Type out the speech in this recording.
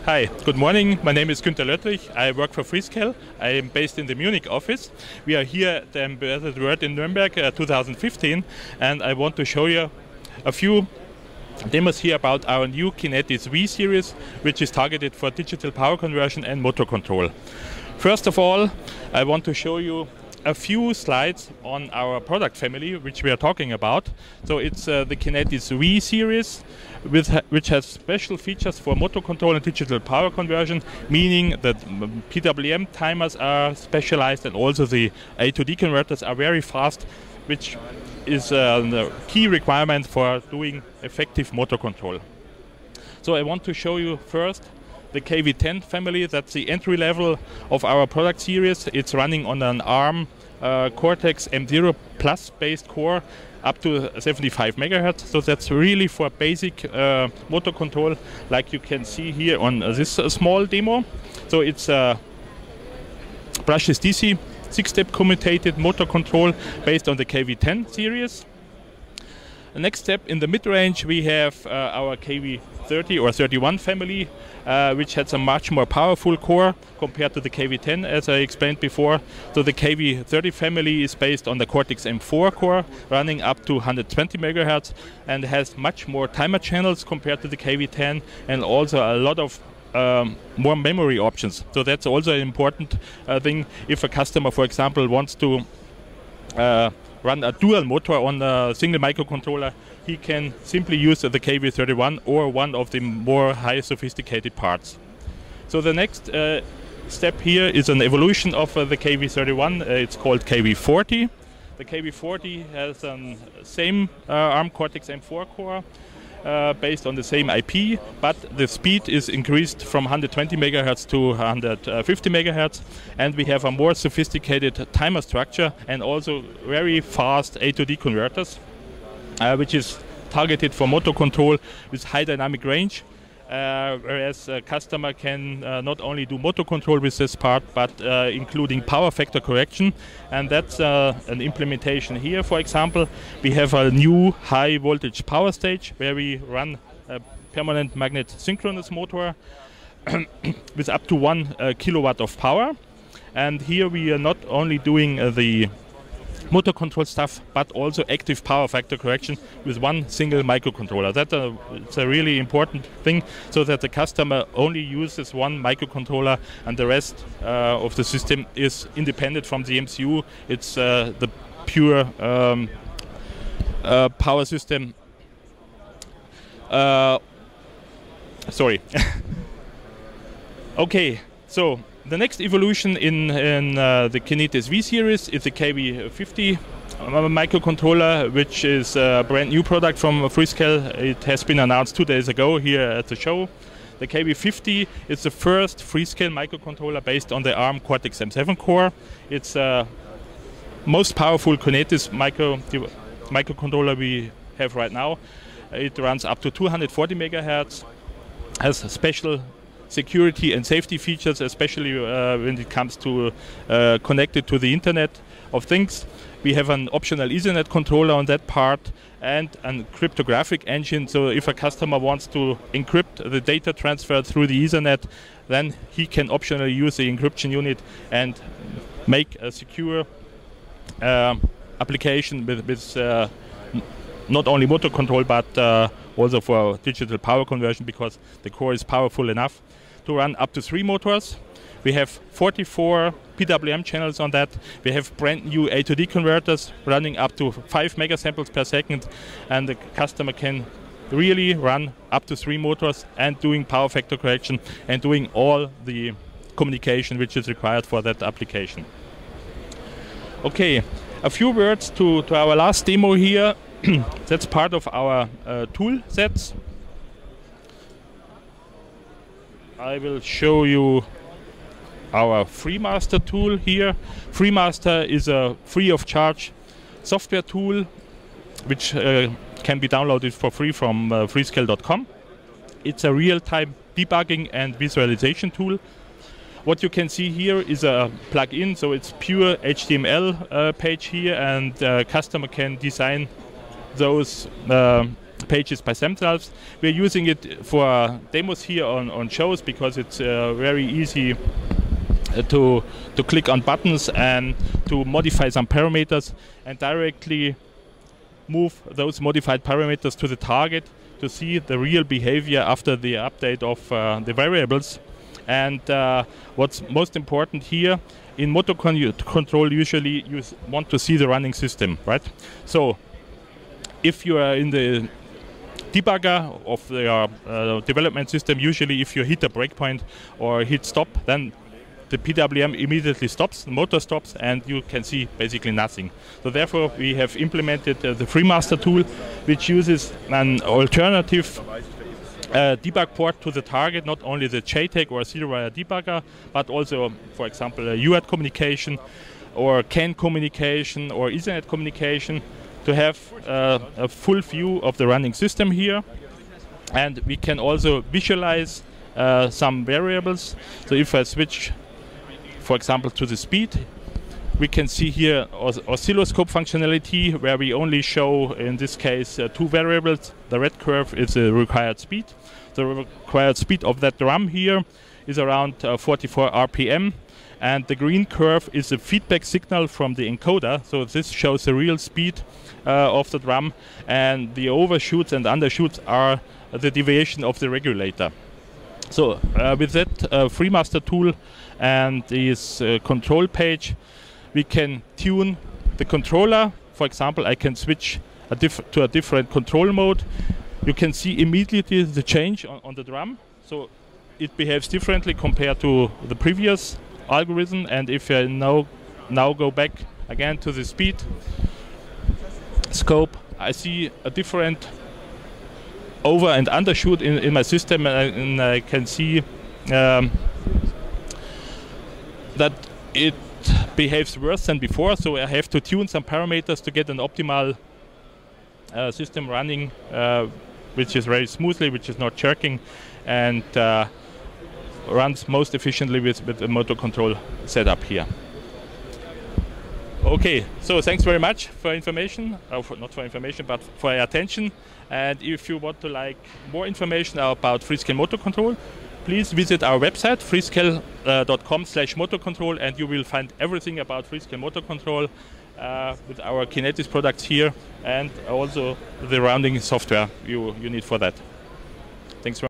Hi, good morning. My name is Günther Löttrich. I work for Freescale. I am based in the Munich office. We are here at the Embedded World in Nuremberg 2015, and I want to show you a few demos here about our new Kinetis V series, which is targeted for digital power conversion and motor control. First of all, I want to show you a few slides on our product family which we are talking about. So it's the Kinetis V series, which has special features for motor control and digital power conversion, meaning that PWM timers are specialized and also the A to D converters are very fast, which is the key requirement for doing effective motor control. So I want to show you first the KV10 family. That's the entry level of our product series. It's running on an ARM Cortex-M0 Plus based core up to 75 MHz. So that's really for basic motor control, like you can see here on this small demo. So it's brushless DC 6-step commutated motor control based on the KV10 series. The next step in the mid-range, we have our KV30 or 31 family, which has a much more powerful core compared to the KV10, as I explained before. So the KV30 family is based on the Cortex-M0 core, running up to 120 MHz, and has much more timer channels compared to the KV10, and also a lot of more memory options. So that's also an important thing. If a customer, for example, wants to run a dual motor on a single microcontroller, he can simply use the KV31 or one of the more high sophisticated parts. So the next step here is an evolution of the KV31. It's called KV40. The KV40 has the same ARM Cortex-M0 core based on the same IP, but the speed is increased from 120 MHz to 150 MHz, and we have a more sophisticated timer structure and also very fast A to D converters, which is targeted for motor control with high dynamic range, whereas a customer can not only do motor control with this part, but including power factor correction, and that's an implementation here. For example, we have a new high voltage power stage where we run a permanent magnet synchronous motor with up to 1 kilowatt of power, and here we are not only doing the motor control stuff, but also active power factor correction with one single microcontroller. It's a really important thing, so that the customer only uses one microcontroller and the rest of the system is independent from the MCU. It's the pure power system. Sorry. Okay, so the next evolution in the Kinetis V series is the KV50 microcontroller, which is a brand new product from Freescale. It has been announced 2 days ago here at the show. The KV50 is the first Freescale microcontroller based on the ARM Cortex-M0 core. It's the most powerful Kinetis microcontroller we have right now. It runs up to 240 MHz, has special security and safety features, especially when it comes to connected to the Internet of Things. We have an optional Ethernet controller on that part and a cryptographic engine. So if a customer wants to encrypt the data transfer through the Ethernet, then he can optionally use the encryption unit and make a secure application with not only motor control, but also for digital power conversion, because the core is powerful enough to run up to 3 motors. We have 44 PWM channels on that. We have brand new A to D converters running up to 5 megasamples per second, and the customer can really run up to 3 motors and doing power factor correction and doing all the communication which is required for that application. Okay, a few words to our last demo here. That's part of our tool sets. I will show you our FreeMaster tool here. FreeMaster is a free of charge software tool which can be downloaded for free from freescale.com. It's a real-time debugging and visualization tool. What you can see here is a plugin, so it's pure HTML page here, and customer can design those pages by themselves. We're using it for demos here on shows because it's very easy to click on buttons and to modify some parameters and directly move those modified parameters to the target to see the real behavior after the update of the variables. And what's most important here, in motor control usually you want to see the running system, right? So if you are in the debugger of the development system, usually if you hit a breakpoint or hit stop, then the PWM immediately stops, the motor stops, and you can see basically nothing. So therefore we have implemented the FreeMaster tool, which uses an alternative debug port to the target, not only the JTAG or zero-wire debugger, but also, for example, a UART communication or CAN communication or Ethernet communication to have a full view of the running system here. And we can also visualize some variables. So if I switch, for example, to the speed, we can see here oscilloscope functionality where we only show, in this case, two variables. The red curve is the required speed. The required speed of that drum here is around 44 RPM. And the green curve is a feedback signal from the encoder. So this shows the real speed of the drum. And the overshoots and undershoots are the deviation of the regulator. So with that FreeMaster tool and this control page, we can tune the controller. For example, I can switch to a different control mode. You can see immediately the change on the drum. So it behaves differently compared to the previous algorithm. And if I now go back again to the speed scope, I see a different over and undershoot in my system, and I can see that it behaves worse than before. So I have to tune some parameters to get an optimal system running, which is very smoothly, which is not jerking, and runs most efficiently with the motor control setup here. Okay, so thanks very much for information, not for information, but for your attention. And if you want to like more information about Freescale Motor Control, please visit our website, freescale.com/motor control, and you will find everything about Freescale Motor Control with our Kinetis products here, and also the rounding software you need for that. Thanks very much.